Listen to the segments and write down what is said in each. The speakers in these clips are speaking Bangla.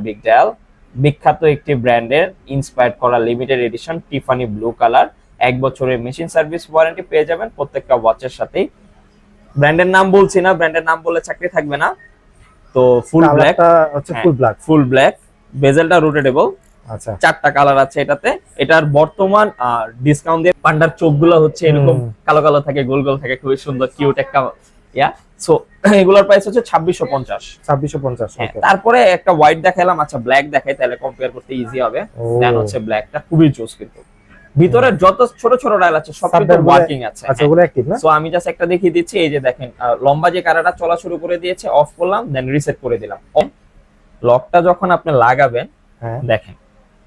অ্যারাবিক ডায়াল, বিখ্যাত একটি ব্র্যান্ডের ইন্সপায়ার্ড করা লিমিটেড এডিশন টিফানি ব্লু কালার। 1 বছরের মেশিন সার্ভিস ওয়ারেন্টি পেয়ে যাবেন প্রত্যেকটা ওয়াচের সাথেই। ব্র্যান্ডের নাম বলছি না, ব্র্যান্ডের নাম বললে চাকরি থাকবে না। তো ফুল ব্ল্যাক, হচ্ছে ফুল ব্ল্যাক, বেজেলটা রোটেটেবল। আচ্ছা, 4টা কালার আছে এটাতে। এটার বর্তমান ডিসকাউন্ট দিয়ে পান্ডার চোখগুলো হচ্ছে এরকম কালো কালো থাকে, গোল গোল থাকে, খুবই সুন্দর কিউট একটা ইয়া। সো এগুলোর প্রাইস হচ্ছে 2650। 2650। তারপরে একটা হোয়াইট দেখাইলাম, আচ্ছা ব্ল্যাক দেখাই তাহলে কম্পেয়ার করতে ইজি হবে। দেন হচ্ছে ব্ল্যাকটা খুবই জোস, কিন্তু ভিতরে যত ছোট ছোট ডায়াল আছে সব কিন্তু ওয়ার্কিং আছে। আচ্ছা, ওগুলো অ্যাক্টিভ না? সো আমি জাস্ট একটা দেখিয়ে দিচ্ছি। এই যে দেখেন, লম্বা যে কারাটা চলা শুরু করে দিয়েছে, অফ করলাম, দেন রিসেট করে দিলাম। লকটা যখন আপনি লাগাবেন, দেখেন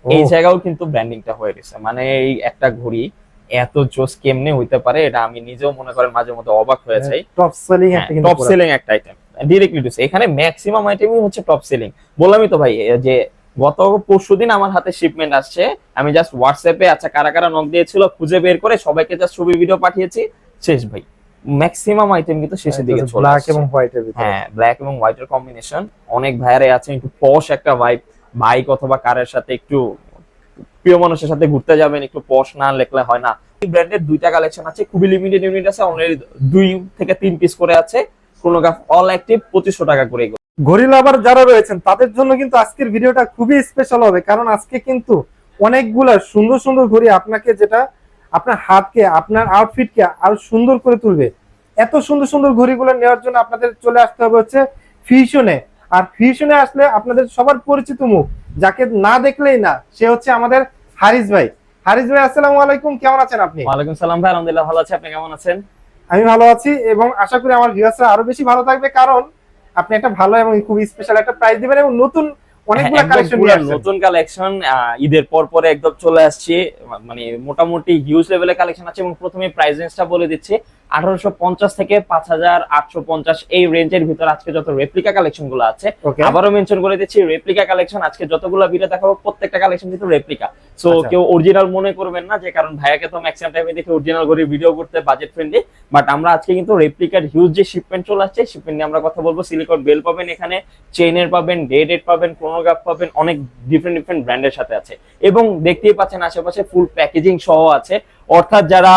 এই জায়গাও কিন্তু ব্র্যান্ডিংটা হয়ে গেছে। মানে এই একটা ঘড়ি এত জোস কেমনে হইতে পারে, এটা আমি নিজেও মনে করেন মাঝে মধ্যে অবাক হয়ে যাই। টপ সেলিং একটা আইটেম ডিরেক্টলি টু এখানে ম্যাক্সিমাম আইটেমই হচ্ছে টপ সেলিং। বললামই তো ভাই যে গত পরশুদিন আমার হাতে শিপমেন্ট আসছে, আমি জাস্ট হোয়াটসঅ্যাপে আচ্ছা কারা কারা নক দিয়েছিল খুঁজে বের করে সবাইকে জাস্ট ছবি ভিডিও পাঠিয়েছি, শেষ ভাই। ম্যাক্সিমাম আইটেম কিন্তু শেষের দিকে চলে ব্ল্যাক এবং হোয়াইটের ভিতরে। হ্যাঁ, ব্ল্যাক এবং হোয়াইটের কম্বিনেশন। অনেক ভাইয়ারে আছে একটু পশ একটা ভাইব, বাইক অথবা কারের সাথে একটু প্রিয় মানুষের সাথে ঘুরতে যাবেন, একটু পশ না লেখলে হয় না। এই ব্র্যান্ডের 2টা কালেকশন আছে, খুবই লিমিটেড ইউনিট আছে, অলরেডি 2 থেকে 3 পিস করে আছে। ক্রোনোগ্রাফ অল অ্যাক্টিভ 2500 টাকা করে। ঘড়ি লাভার যারা রয়েছেন তাদের জন্য কিন্তু আজকের ভিডিওটা খুবই স্পেশাল হবে, কারণ আজকে কিন্তু অনেকগুলা সুন্দর সুন্দর ঘড়ি আপনাকে, যেটা আপনার হাতকে, আপনার আউটফিটকে আরো সুন্দর করে তুলবে। এত সুন্দর সুন্দর ঘড়িগুলো নেওয়ার জন্য আপনাদের চলে আসতে হবে হচ্ছে ফিউশনে। আর ফিউশনে আসলে আপনাদের সবার পরিচিত মুখ, যাকে না দেখলেই না, সে হচ্ছে আমাদের হারিস ভাই। হারিস ভাই, আসসালামু আলাইকুম, কেমন আছেন আপনি? ওয়ালাইকুম সালাম ভাই, আলহামদুলিল্লাহ ভালো আছি, আপনি কেমন আছেন? আমি ভালো আছি, এবং আশা করি আমার ভিউয়ার্সরা আরো বেশি ভালো থাকবে, কারণ আপনি একটা ভালো এবং খুব স্পেশাল একটা প্রাইস দিবেন এবং নতুন অনেকগুলো কালেকশন নিয়ে আসছেন। নতুন কালেকশন ঈদের পর পরে একদম চলে আসছে, মানে মোটামুটি হিউজ লেভেলের কালেকশন আছে। এবং প্রথমে প্রাইস রেঞ্জটা বলে দিচ্ছি, 1850 থেকে 5850 এই রেঞ্জের ভিতর আজকে যত রেপ্লিকা কালেকশন গুলো আছে। আবারও মেনশন করে দিচ্ছি, রেপ্লিকা কালেকশন আজকে যতগুলো ভিডিও দেখাবো প্রত্যেকটা কালেকশন কিন্তু রেপ্লিকা। সো কেউ অরিজিনাল মনে করবেন না, যে কারণ ভাইয়াকে তো ম্যাক্সিমাম টাইমে দেখে অরিজিনাল করে ভিডিও করতে বাজেট ফ্রেন্ডলি। বাট আমরা আজকে কিন্তু রেপ্লিকার হিউজ যে শিপমেন্ট চলে আসছে, শিপমেন্ট নিয়ে আমরা কথা বলবো। সিলিকন বেল পাবেন এখানে, চেইনের পাবেন, ডেড পাবেন, ক্রোনোগ্রাফ পাবেন, অনেক ডিফারেন্ট ব্র্যান্ডের সাথে আছে। এবং দেখতেই পাচ্ছেন আশেপাশে ফুল প্যাকেজিং সহ আছে। অর্থাৎ যারা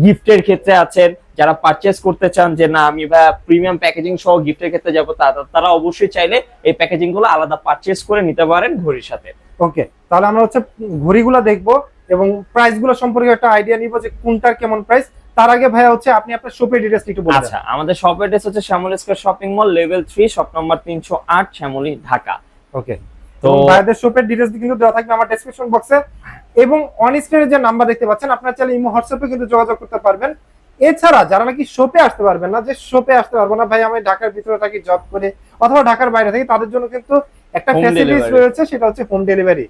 গিফটের ক্ষেত্রে আছেন, যারা পারচেজ করতে চান যে না আমি প্রিমিয়াম প্যাকেজিং সহ গিফটের ক্ষেত্রে যাবো, তারা অবশ্যই চাইলে এই প্যাকেজিং গুলো আলাদা পারচেজ করে নিতে পারেন ঘড়ির সাথে। ওকে, তাহলে আমরা হচ্ছে ঘড়িগুলো দেখবো এবং প্রাইস গুলো সম্পর্কে একটা আইডিয়া নিব যে কোনটার কেমন প্রাইস। তার আগে ভাইয়া হচ্ছে আপনি আপনার শপের ডিটেইলস একটু বলুন। আচ্ছা, আমাদের শপের অ্যাড্রেস হচ্ছে Shyamoli square shopping mall, level 3, shop number 308, Shyamoli, Dhaka. Okay, তো ভাইয়াদের শপের ডিটেইলস কিন্তু দেওয়া থাকবে আমার ডেসক্রিপশন বক্সে, এবং অন স্ক্রিনে যে নাম্বার দেখতে পাচ্ছেন আপনারা চাইলে ইমো হোয়াটসঅ্যাপে কিন্তু যোগাযোগ করতে পারবেন। এছাড়া যারা নাকি শপে আসতে পারবেন না, যে শপে আসতে পারবো না ভাই, আমি ঢাকার ভিতরে থাকি, জব করে অথবা ঢাকার বাইরে থাকি, তাদের জন্য কিন্তু একটা ফ্যাসিলিটিস রয়েছে, সেটা হচ্ছে হোম ডেলিভারি।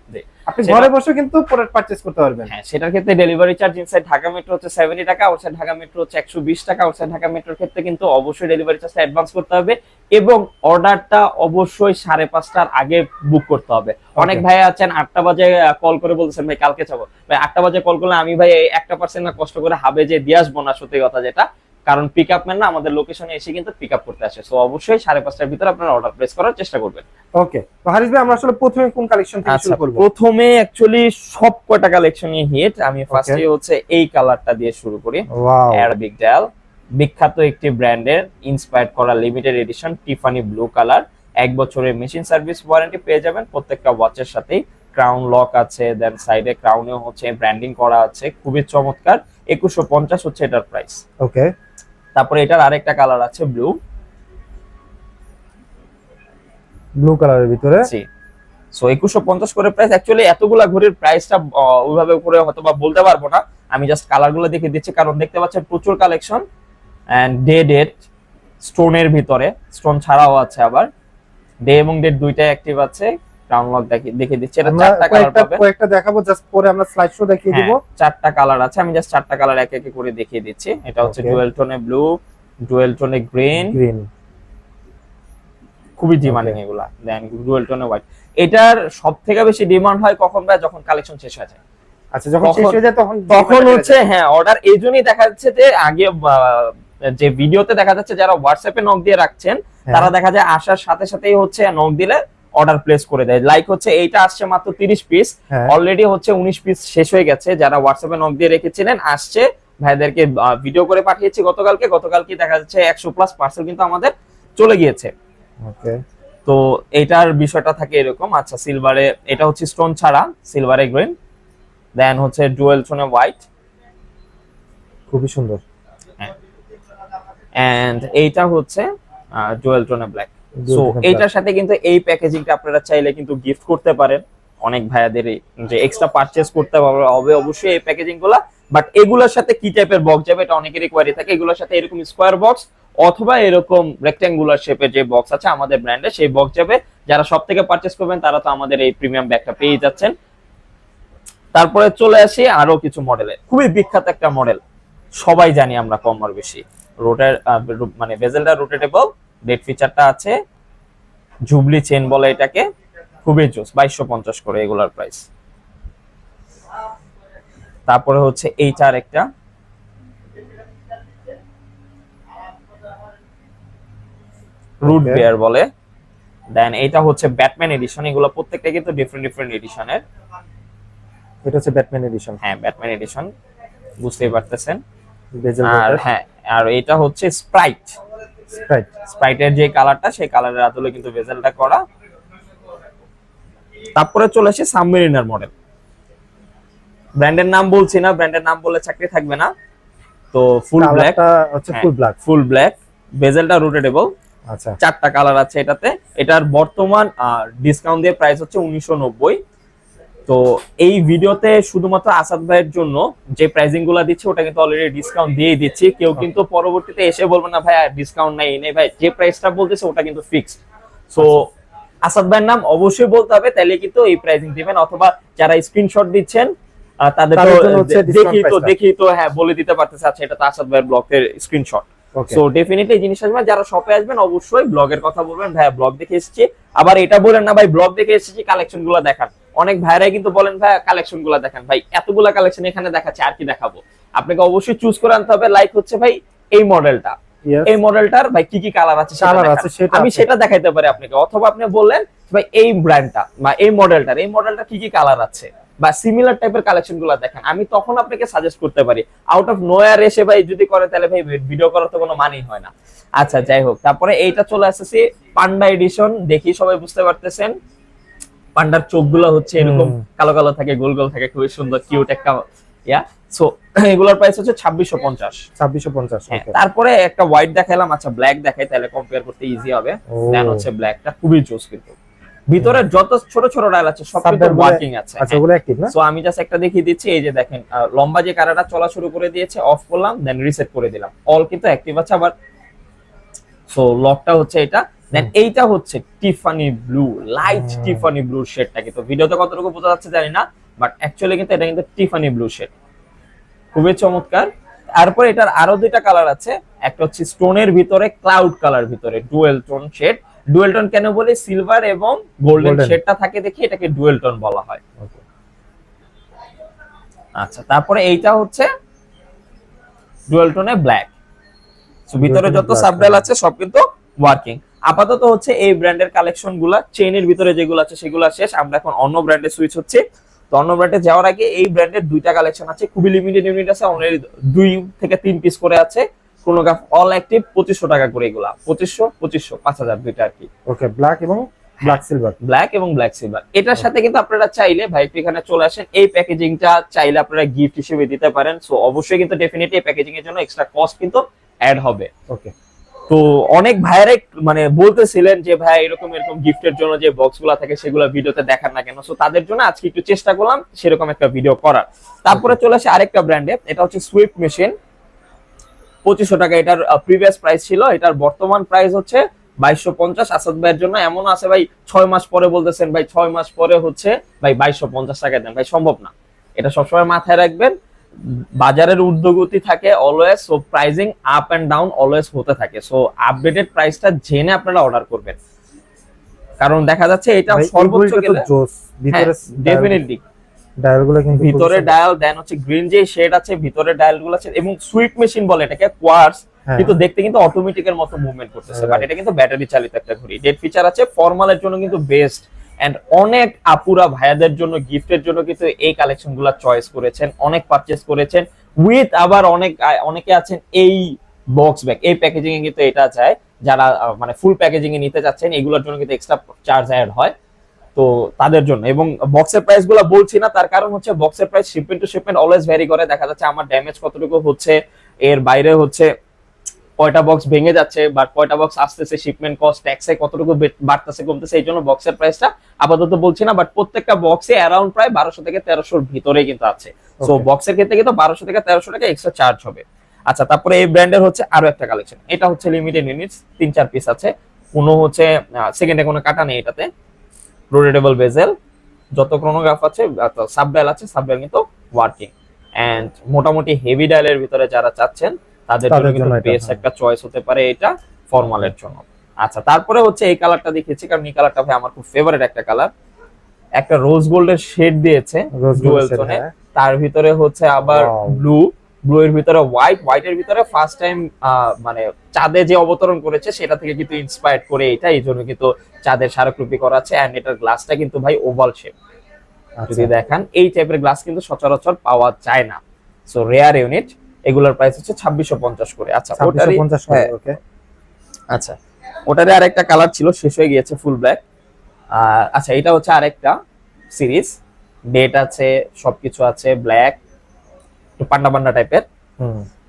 আপনি ঘরে বসে কিন্তু প্রোডাক্ট পারচেজ করতে পারবেন। হ্যাঁ, সেটার ক্ষেত্রে delivery charge inside Dhaka metro হচ্ছে 70 টাকা, আউটসাইড ঢাকা মেট্রো হচ্ছে 120 টাকা। আউটসাইড ঢাকা মেট্রোর ক্ষেত্রে কিন্তু অবশ্যই ডেলিভারি চার্জটা অ্যাডভান্স করতে হবে, এবং অর্ডারটা অবশ্যই 5:30টার আগে বুক করতে হবে। অনেক ভাই আছেন 8টা বাজে কল করে বলছেন ভাই কালকে যাবো, ভাই 8টা বাজে কল করলে আমি ভাই 1% না কষ্ট করে হাবে যে দিয়ে আসবো না, সত্যি কথা যেটা, কারণ পিক আপ ম্যান না আমাদের লোকেশনে এসে কিন্তু পিক আপ করতে আসে। সো অবশ্যই 5:30টার ভিতরে আপনারা অর্ডার প্লেস করার চেষ্টা করবেন। ওকে, তো হারিস ভাই আমরা আসলে প্রথমে কোন কালেকশন থেকে শুরু করব? প্রথমে অ্যাকচুয়ালি সব কয়টা কালেকশনই হিট। আমি ফার্স্টে হচ্ছে এই কালারটা দিয়ে শুরু করি। ওয়াও, অ্যারাবিক ডায়াল, বিখ্যাত একটি ব্র্যান্ডের ইন্সপায়ার্ড করা লিমিটেড এডিশন টিফানি ব্লু কালার। 1 বছরের মেশিন সার্ভিস ওয়ারেন্টি পেয়ে যাবেন প্রত্যেকটা ওয়াচের সাথেই। ক্রাউন লক আছে, দেন সাইডে ক্রাউনেও হচ্ছে ব্র্যান্ডিং করা আছে, খুবই চমৎকার। 2150 হচ্ছে এটার প্রাইস। ওকে, তারপরে এটার আরেকটা কালার আছে ব্লু কালারের ভিতরে। জি, সো 2150 করে প্রাইস। অ্যাকচুয়ালি এতগুলা ঘড়ির প্রাইসটা ওইভাবে করে হয়তোবা বলতে পারবো না, আমি জাস্ট কালারগুলো দেখে দিচ্ছি, কারণ দেখতে পাচ্ছেন প্রচুর কালেকশন। এন্ড ডেড স্টোনের ভিতরে, স্টোন ছাড়াও আছে, আবার ডে এবং ডেড দুইটাই অ্যাক্টিভ আছে। ক্রাউন লক দেখে দিচ্ছি। এটা 4টা কালার পাবেন, কয়েকটা দেখাবো, জাস্ট পরে আমরা স্লাইড শো দেখিয়ে দিব। 4টা কালার আছে, আমি জাস্ট 4টা কালার এক এক করে দেখিয়ে দিচ্ছি। এটা হচ্ছে ডুয়েল টোনে ব্লু, ডুয়েল টোনে গ্রিন, খুবই ডিমান্ডিং এগুলা। দেন ডুয়েল টোনে হোয়াইট। এটার সবথেকে বেশি ডিমান্ড হয় কখন ভাই? যখন কালেকশন শেষ হয়ে যায়। আচ্ছা, যখন শেষ হয়ে যায় তখন হচ্ছে হ্যাঁ অর্ডার। এইজন্যই দেখা যাচ্ছে যে আগে যে ভিডিওতে দেখা যাচ্ছে যারা হোয়াটসঅ্যাপে নক দিয়ে রাখছেন, তারা দেখা যায় আসার সাথে সাথেই হচ্ছে নক দিলে অর্ডার প্লেস করে দেয়। লাইক হচ্ছে এইটা আসছে মাত্র 30 পিস, হ্যাঁ। অলরেডি হচ্ছে 19 পিস শেষ হয়ে গেছে। যারা হোয়াটসঅ্যাপে নক দিয়ে রেখেছিলেন আসছে, ভাইদেরকে ভিডিও করে পাঠিয়েছি গতকালকে দেখা যাচ্ছে 100+ পার্সেল কিন্তু আমাদের চলে গিয়েছে। ওকে, তো এটার বিষয়টা থাকে এরকম। আচ্ছা, সিলভারে এটা হচ্ছে স্টোন ছাড়া, সিলভারে গ্রিন, দেন হচ্ছে ডুয়েল টোনে হোয়াইট, খুবই সুন্দর। এন্ড এইটা হচ্ছে ডুয়েল টোনে ব্ল্যাক। সো Dual tone এইটার সাথে কিন্তু এই প্যাকেজিংটা আপনারা চাইলে কিন্তু গিফট করতে পারেন অনেক ভাইয়াদের, যে এক্সট্রা পারচেজ করতে হবে অবশ্যই এই প্যাকেজিং গুলা। বাট এগুলোর সাথে কি টাইপের বক্স যাবে এটা অনেকেরই কোয়ারি থাকে। এগুলোর সাথে এরকম স্কোয়ার বক্স অথবা এরকম রেক্ট্যাঙ্গুলার শেপের যে বক্স আছে আমাদের ব্র্যান্ডে, সেই বক্স যাবে। যারা সব থেকে পারচেজ করবেন তারা তো আমাদের এই প্রিমিয়াম ব্যাগটা পেয়ে যাচ্ছেন। তারপরে চলে আসি আরো কিছু মডেলে, খুবই বিখ্যাত একটা মডেল, সবাই জানি আমরা কম আর বেশি। রোটার মানে বেজেলটা রোটেটেবল, ডেট ফিচারটা আছে, জুবলি চেন বলে এটাকে, খুবই জোস। 2250 করে এগুলার প্রাইস। তারপরে হচ্ছে এইটার একটা রুট Okay. বেয়ার বলে, দেন এটা হচ্ছে ব্যাটম্যান এডিশন। এগুলো প্রত্যেকটা কিন্তু ডিফারেন্ট এডিশনের। এটা হচ্ছে ব্যাটম্যান এডিশন। হ্যাঁ, ব্যাটম্যান এডিশন, বুঝতেই পারতেছেন। বেজেল আর হ্যাঁ, আর এটা হচ্ছে স্প্রাইট। স্প্রাইট। স্প্রাইটের যে কালারটা, সেই কালারের আদলে কিন্তু বেজেলটা করা। তারপরে চলে আসে সাবমেরিনার মডেল। ব্র্যান্ডের নাম বলছি না, ব্র্যান্ডের নাম বললে চাকরি থাকবে না। তো ফুল ব্ল্যাক, কালারটা হচ্ছে ফুল ব্ল্যাক। ফুল ব্ল্যাক, বেজেলটা রোটেটেবল, আচ্ছা, 4টা কালার আছে এটাতে। এটার বর্তমান ডিসকাউন্ট দিয়ে প্রাইস হচ্ছে 1990। তো এই ভিডিওতে শুধুমাত্র আসাদ ভাইয়ের জন্য যে প্রাইসিং গুলা দিচ্ছে ওটা কিন্তু অলরেডি ডিসকাউন্ট দিয়ে দিচ্ছি। কেউ কিন্তু পরবর্তীতে এসে বলবে না ভাই ডিসকাউন্ট নাই নেই, ভাই যে প্রাইসটা বলতেছে ওটা কিন্তু ফিক্সড। সো আসাদ ভাইয়ের নাম অবশ্যই বলতে হবে, তাহলে কিন্তু এই প্রাইসিং দিবেন। অথবা যারা স্ক্রিনশট দিচ্ছেন তাদের তাদের জন্য হচ্ছে discount দেখি price তো হ্যাঁ বলে দিতে পারতেছে, আচ্ছা এটা তো আসাদ ভাইয়ের ব্লগের স্ক্রিনশট। ওকে। সো ডেফিনেটলি এই জিনিস আসবে। যারা শপে আসবেন অবশ্যই ব্লগের কথা বলবেন, ভাই ব্লগ দেখে এসেছি। আবার এটা বলেন না ভাই ব্লগ দেখে এসেছি, কালেকশন গুলো দেখান। অনেক ভাইরাই কিন্তু বলেন ভাই কালেকশন গুলো দেখান। ভাই এতগুলা কালেকশন এখানে দেখাচ্ছে, আর কি দেখাবো? আপনাকে অবশ্যই চুজ করে আনতে হবে। লাইক হচ্ছে ভাই এই মডেলটা, Yes. এই মডেলটার ভাই কি কি কালার আছে সেটা Colour দেখান। আছে, সেটা আমি আছে। সেটা দেখাইতে পারি আপনাকে। অথবা আপনি বললেন ভাই এই ব্র্যান্ডটা বা এই মডেলটা কি কি কালার আছে বা সিমিলার টাইপের কালেকশন গুলো দেখেন, আমি তখন আপনাকে সাজেস্ট করতে পারি। আউট অফ নোয়ার এসে ভাই যদি করে তাহলে ভাই ভিডিও করার তো কোনো মানেই হয় না। আচ্ছা যাই হোক, তারপরে এইটা চলে আসছে পান্ডা এডিশন। দেখি সবাই বুঝতে পারতেছেন, পান্ডার চোখগুলো হচ্ছে এরকম কালো কালো থাকে, গোল গোল থাকে, খুবই সুন্দর কিউট একটা ইয়া। সো এগুলোর প্রাইস হচ্ছে 2650। 2650। হ্যাঁ, ওকে। তারপরে একটা হোয়াইট দেখাইলাম। আচ্ছা ব্ল্যাক দেখাই, তাহলে কম্পেয়ার করতে ইজি হবে। ও। দেন হচ্ছে ব্ল্যাকটা খুবই জোস, কিন্তু ভিতরে যত ছোট ছোট ডায়াল আছে সব কিন্তু Subdial গুলো- ওয়ার্কিং আছে। আচ্ছা, ওগুলো অ্যাক্টিভ না? সো আমি জাস্ট একটা দেখিয়ে দিচ্ছি। এই যে দেখেন লম্বা যে কারাটা চলা শুরু করে দিয়েছে, অফ করলাম, দেন রিসেট করে দিলাম, অল কিন্তু অ্যাক্টিভ আছে আবার। সো লকটা হচ্ছে এটা। দেন এইটা হচ্ছে Tiffany blue, light Tiffany blue শেডটা, কিন্তু ভিডিওতে কতটুকু বোঝা যাচ্ছে জানি না, বাট অ্যাকচুয়ালি কিন্তু এটা কিন্তু টিফানি ব্লু শেড, খুবই চমৎকার। তারপর এটার আরো দুইটা কালার আছে, একটা হচ্ছে স্টোনের ভিতরে ক্লাউড কালার ভিতরে dual tone shade. Dual tone কেন বলি? সিলভার এবং গোল্ডেন Golden। শেডটা থাকে দেখি এটাকে ডুয়েল টোন বলা হয়। ওকে। আচ্ছা, তারপরে এইটা হচ্ছে ডুয়েল টোনে ব্ল্যাক। সো ভিতরে Dual tone যত black, সাবডাল হ্যাঁ। আছে সব কিন্তু ওয়ার্কিং। আপাতত হচ্ছে এই ব্র্যান্ডের কালেকশন গুলা, চেইনের ভিতরে যেগুলো আছে সেগুলো শেষ। আমরা এখন অন্য ব্র্যান্ডে সুইচ হচ্ছে। তো অন্য ব্র্যান্ডে যাওয়ার আগে এই ব্র্যান্ডের দুইটা কালেকশন আছে, খুবই লিমিটেড ইউনিট আছে, অলরেডি 2 থেকে 3 পিস করে আছে। ক্রোনোগ্রাফ অল অ্যাক্টিভ 2500 টাকা করে, এগুলা 2500 5000 দুইটা আর কি। ওকে, ব্ল্যাক এবং ব্ল্যাক সিলভার। ব্ল্যাক এবং ব্ল্যাক সিলভার। এটার সাথে কিন্তু আপনারা চাইলে ভাই একটু এখানে চলে আসেন, এই প্যাকেজিংটা চাইলে আপনারা গিফট হিসেবে দিতে পারেন। সো অবশ্যই কিন্তু ডেফিনেটলি এই প্যাকেজিং এর জন্য এক্সট্রা কস্ট কিন্তু অ্যাড হবে। ওকে। তো অনেক ভাইয়ারে মানে বলতেছিলেন যে ভাই এরকম এরকম গিফটের জন্য যে বক্সগুলো থাকে সেগুলো ভিডিওতে দেখান না কেন। সো তাদের জন্য আজকে একটু চেষ্টা করলাম সেরকম একটা ভিডিও করার। তারপরে চলে আসে আরেকটা ব্র্যান্ডে, এটা হচ্ছে সুইফট মেশিন। 2500 টাকা এটার প্রিভিয়াস প্রাইস ছিল, এটার বর্তমান প্রাইস হচ্ছে 2250। আসাদ ভাইয়ের জন্য এমন আছে ভাই 6 মাস পরে বলতেছেন ভাই 6 মাস পরে হচ্ছে ভাই 2250 টাকা দেন, ভাই সম্ভব না। এটা সবসময় মাথায় রাখবেন, বাজারের ঊর্ধ্বগতি থাকে always. So pricing up and down always হতে থাকে। সো আপডেটেড প্রাইসটা জেনে আপনারা অর্ডার করবেন, কারণ দেখা যাচ্ছে এটা ভাই, সর্বোচ্চ এইগুলো তো গেলে জোস। ভিতরে ডেফিনেটলি ডায়ালগুলো কিন্তু ভিতরে ডায়াল, দেন হচ্ছে গ্রিন যে শেড আছে ভিতরে ডায়াল গুলো আছে, এবং সুইট মেশিন বলে এটাকে, কোয়ার্টজ কিন্তু দেখতে কিন্তু অটোমেটিকের মতো মুভমেন্ট করতেছে, বাট এটা কিন্তু ব্যাটারি চালিত একটা ঘড়ি। ডেট ফিচার আছে, ফর্মালের জন্য কিন্তু বেস্ট, এন্ড অনেক আপুরা ভাইয়াদের জন্য গিফটের জন্য কিন্তু এই কালেকশন গুলা চয়েস করেছেন, অনেক পারচেস করেছেন উইথ, আবার অনেকে আছেন এই বক্স ব্যাগ এই প্যাকেজিং এ কিন্তু এটা চায়, যারা মানে ফুল প্যাকেজিং এ নিতে যাচ্ছেন এগুলোর জন্য কিন্তু এক্সট্রা চার্জ অ্যাড হয় তো তাদের জন্য। এবং বক্সের প্রাইস গুলো বলছি না, তার কারণ হচ্ছে বক্সের price shipment to shipment always vary করে। দেখা যাচ্ছে আমার ড্যামেজ কতটুকু হচ্ছে, এর বাইরে হচ্ছে কয়টা বক্স ভেঙে যাচ্ছে বা কয়টা বক্স আসতেছে, শিপমেন্ট কস্ট ট্যাক্সে কতটুকু বাড়তেছে কমতেছে, এই জন্য বক্সের প্রাইসটা আপাতত বলছি না, বাট প্রত্যেকটা বক্সে অ্যারাউন্ড প্রায় 1200 থেকে 1300 ভিতরে কিন্তু আছে। সো বক্সের ক্ষেত্রে কিন্তু 1200 থেকে 1300 টাকা এক্সট্রা চার্জ হবে। আচ্ছা, তারপরে এই ব্র্যান্ডের হচ্ছে আরো একটা কালেকশন, এটা হচ্ছে লিমিটেড ইউনিটস, 3-4 পিস আছে, কোনো হচ্ছে সেকেন্ডে কোনো কাটা নেই এটাতে, রোটেটেবল বেজেল, যত ক্রোনোগ্রাফ আছে, সাব ডায়াল আছে, সাব ডায়াল কিন্তু ওয়ার্কিং, এন্ড মোটামুটি হেভি ডায়ালের ভিতরে যারা চাচ্ছেন তাদের জন্য কিন্তু বেস্ট একটা চয়েস হতে পারে এটা ফর্মালের জন্য। আচ্ছা, তারপরে হচ্ছে এই কালারটা দেখিয়েছি কারণ এই কালারটা ভাই আমার খুব ফেভারিট একটা কালার, একটা রোজ গোল্ডের শেড দিয়েছে ডুয়াল টোনে, তার ভিতরে হচ্ছে আবার ব্লু, ব্লু এর ভিতরে হোয়াইট, হোয়াইটের ভিতরে ফার্স্ট টাইম মানে চাঁদে যে অবতরণ করেছে সেটা থেকে কিন্তু ইন্সপায়ার্ড করে এটা, এই জন্য কিন্তু চাঁদের স্মারকলিপি করা আছে, এন্ড এটার গ্লাসটা কিন্তু ভাই ওভাল শেপ। যদি দেখেন এই টাইপের গ্লাস কিন্তু সচরাচর পাওয়া যায় না, সো রেয়ার ইউনিট। এগুলোর প্রাইস হচ্ছে 2650 করে। আচ্ছা, ওটারই ওকে, আচ্ছা ওটারই আরেকটা কালার ছিল, শেষ হয়ে গিয়েছে, ফুল ব্ল্যাক। আচ্ছা, এটা হচ্ছে আরেকটা সিরিজ, ডেট আছে, সবকিছু আছে, ব্ল্যাক একটু পান্ডা পান্ডা টাইপের।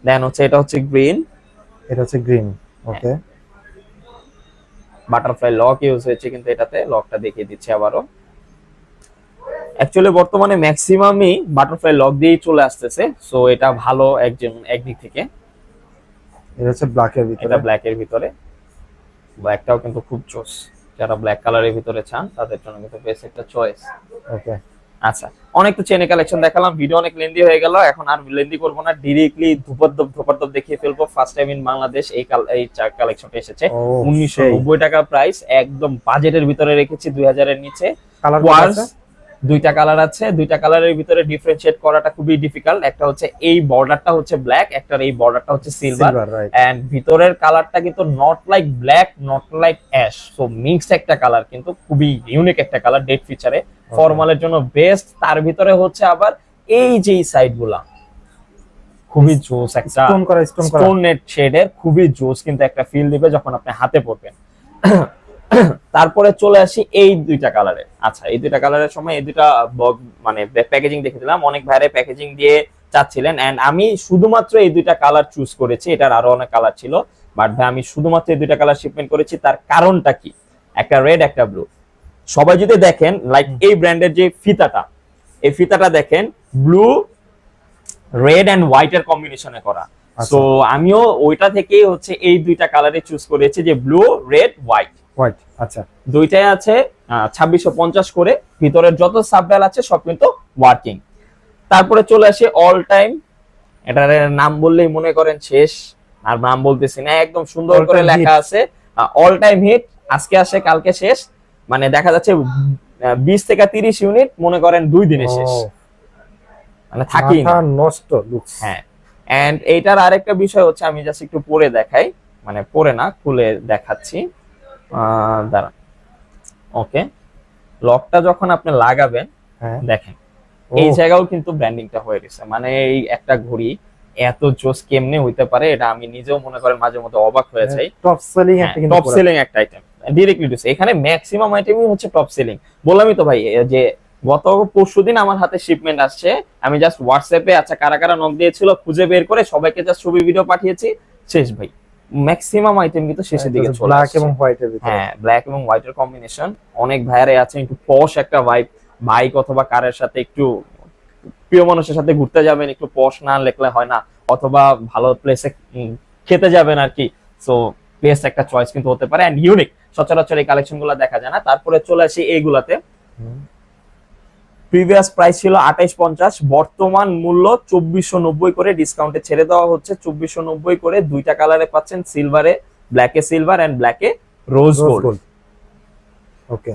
দেন হচ্ছে এটা হচ্ছে গ্রিন, এটা হচ্ছে গ্রিন, ওকে। বাটারফ্লাই লক ইউজ হয়েছে কিন্তু এটাতে, লকটা দেখিয়ে দিচ্ছি আবারও। অ্যাকচুয়ালি বর্তমানে ম্যাক্সিমামই বাটারফ্লাই লক দিয়েই চলে আসতেছে, সো এটা ভালো একদিক থেকে। এটা হচ্ছে ব্ল্যাক এর ভিতরে, এটা ব্ল্যাক এর ভিতরে, ব্ল্যাকটাও কিন্তু খুব জোস, যারা ব্ল্যাক কালারের ভিতরে চান তাদের জন্য কিন্তু বেস্ট একটা চয়েস। ওকে, আচ্ছা, অনেক তো চেনে কালেকশন দেখালাম, ভিডিও অনেক লেন্দি হয়ে গেল, এখন আর লেন্দি করব না, ডিরেক্টলি ধোপাদ্দপ দেখিয়ে ফেলবো। ফার্স্ট টাইম ইন বাংলাদেশ এই কালেকশনটা এসেছে, 1990 টাকা প্রাইস, একদম বাজেটের ভিতরে রেখেছি, 2000 এর নিচে। কালার দুইটা কালার আছে, দুইটা কালারের ভিতরে ডিফারেন্সিয়েট করাটা খুবই ডিফিকাল্ট। একটা হচ্ছে এই বর্ডারটা হচ্ছে ব্ল্যাক, একটা এই বর্ডারটা হচ্ছে সিলভার, এন্ড ভিতরের কালারটা কিন্তু not like black, not like ash, so mixed একটা কালার, কিন্তু খুবই ইউনিক একটা কালার, ডেট ফিচারে ফর্মালের জন্য বেস্ট। তার ভিতরে হচ্ছে আবার এই যে সাইড গুলা খুবই জোস, একটা স্টোন নেট শেডের, খুবই জোস কিন্তু একটা ফিল দিবে যখন আপনি হাতে পড়বেন। তারপরে চলে আসি এই দুইটা কালারে। আচ্ছা, এই দুইটা কালারের সময় এই দুইটা মানে প্যাকেজিং দেখে দিলাম, অনেক ভাইরে প্যাকেজিং দিয়ে চাচ্ছিলেন, এন্ড আমি শুধুমাত্র এই দুইটা কালার চুজ করেছি, এটার আরো অনেক কালার ছিল, বাট ভাই আমি শুধুমাত্র এই দুইটা কালার শিপমেন্ট করেছি। তার কারণটা কি, একটা রেড একটা ব্লু। সবাই যদি দেখেন লাইক এই ব্র্যান্ডের যে ফিতাটা, এই ফিতাটা দেখেন ব্লু, রেড এন্ড হোয়াইট এর কম্বিনেশনে করা, সো আমিও ওইটা থেকেই হচ্ছে এই দুইটা কালারে চুজ করেছি, যে ব্লু, রেড, হোয়াইট। আচ্ছা, দুইটাই আছে 2650 করে, ভিতরের যত সাবডাল আছে সব কিন্তু ওয়ার্কিং। তারপরে চলে আসে অল টাইম, এটার নাম বললেই মনে করেন শেষ, আর নাম বলতেছি না, একদম সুন্দর করে লেখা আছে অল টাইম হিট, আজকে আসে কালকে শেষ, মানে দেখা যাচ্ছে 20 থেকে 30 ইউনিট মনে করেন 2 দিনে শেষ, মানে থাকি না, নষ্ট লুকস। হ্যাঁ, এন্ড এইটার আরেকটা বিষয় হচ্ছে, আমি জাস্ট একটু পরে দেখাই, মানে পরে না খুলে দেখাচ্ছি, দাঁড়ান। ওকে, লকটা যখন আপনি লাগাবেন, দেখেন এই জায়গাও কিন্তু ব্র্যান্ডিংটা হয়ে গেছে, মানে এই একটা ঘড়ি এত জোস কেমনে হইতে পারে, এটা আমি নিজেও মনে করেন মাঝে মধ্যে অবাক হয়ে যাই। টপ সেলিং একটা আইটেম, ডিরেক্টলি দিছে, এখানে ম্যাক্সিমাম আইটেমই হচ্ছে টপ সেলিং। বললামই তো ভাই যে গত পরশুদিন আমার হাতে শিপমেন্ট আসছে, আমি জাস্ট হোয়াটসঅ্যাপে আচ্ছা কারা কারা নক দিয়েছিল খুঁজে বের করে সবাইকে জাস্ট ছবি ভিডিও পাঠিয়েছি, শেষ ভাই। ম্যাক্সিমাম আইটেম কিন্তু শেষের দিকে চলে ব্ল্যাক এবং হোয়াইটের ভিতরে, হ্যাঁ ব্ল্যাক এবং হোয়াইটের কম্বিনেশন। অনেক ভাইয়ারে আছে একটু পশ একটা ভাইব, বাইক অথবা কারের সাথে একটু প্রিয় মানুষের সাথে ঘুরতে যাবেন, একটু পশ না লেখলে হয় না, অথবা ভালো প্লেসে খেতে যাবেন আর কি, সো বেস্ট একটা চয়েস কিন্তু হতে পারে, এন্ড ইউনিক, সচরাচর এই কালেকশনগুলো দেখা যায় না। তারপরে চলে আসি এইগুলাতে, প্রিভিয়াস প্রাইস ছিল 2850, বর্তমান মূল্য 2490 করে, ডিসকাউন্টে ছেড়ে দেওয়া হচ্ছে 2490 করে। দুইটা কালারে পাচ্ছেন, সিলভারে, ব্ল্যাকে সিলভার এন্ড ব্ল্যাকে রোজ গোল্ড। ওকে,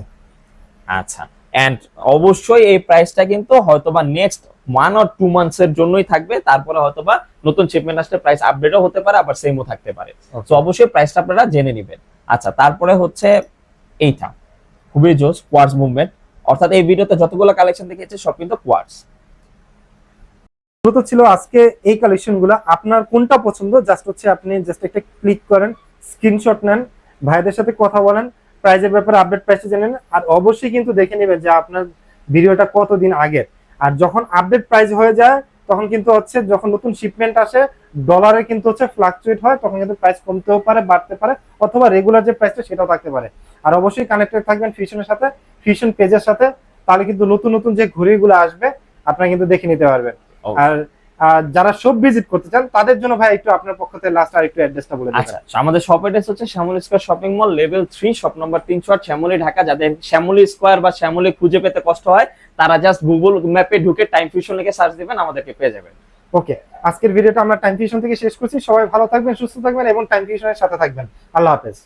আচ্ছা, এন্ড অবশ্যই এই প্রাইসটা কিন্তু হয়তোবা নেক্সট 1 or 2 মান্থস এর জন্যই থাকবে, তারপরে হয়তোবা নতুন শিপমেন্ট আসলে প্রাইস আপডেটও হতে পারে, আবার সেমও থাকতে পারে। তো অবশ্যই প্রাইসটা আপনারা জেনে নেবেন। আচ্ছা, তারপরে হচ্ছে এইটা খুবই জোস, কোয়ার্টজ মুভমেন্ট। অর্থাৎ এই ভিডিওতে যতগুলো কালেকশন দেখিয়েছে সব কিন্তু কোয়ার্টজ। মূলত ছিল আজকে এই কালেকশন গুলো, আপনার কোনটা পছন্দ জাস্ট হচ্ছে আপনি জাস্ট একটা ক্লিক করেন, স্ক্রিনশট নেন, ভাইদের সাথে কথা বলেন, প্রাইজের ব্যাপারে আপডেট প্রাইসে জেনে নেন, আর অবশ্যই কিন্তু দেখে নেবেন যে আপনার ভিডিওটা কতদিন আগের। আর যখন আপডেট প্রাইস হয়ে যায় তখন কিন্তু হচ্ছে যখন নতুন শিপমেন্ট আসে ডলারে কিন্তু হচ্ছে ফ্লাকচুয়েট হয়, তখন কিন্তু প্রাইস কমতেও পারে, বাড়তে পারে, অথবা রেগুলার যে প্রাইসটা সেটাও থাকতে পারে। আর অবশ্যই কানেক্টেড থাকবেন ফিউশনের সাথে, ফিউশন পেজের সাথে, তাহলে কিন্তু নতুন নতুন যে ঘড়িগুলো আসবে আপনারা কিন্তু দেখে নিতে পারবেন। আর যারা শপ ভিজিট করতে চান তাদের জন্য ভাই একটু আপনার পক্ষ থেকে লাস্ট আর একটু অ্যাড্রেসটা বলে দিন। আচ্ছা, আমাদের শপ অ্যাড্রেস হচ্ছে Shyamoli square shopping mall level 3 shop number 308 Shyamoli Dhaka. যাদের শ্যামলী স্কয়ার বা শ্যামলী খুঁজে পেতে কষ্ট হয় তারা জাস্ট গুগল ম্যাপে ঢুকে টাইম ফিউশন লিখে সার্চ দিবেন, আমাদেরকে পেয়ে যাবেন। ওকে, আজকের ভিডিওটা আমরা টাইম ফিউশন থেকে শেষ করছি। সবাই ভালো থাকবেন, সুস্থ থাকবেন এবং টাইম ফিউশনের সাথে থাকবেন। আল্লাহ হাফেজ।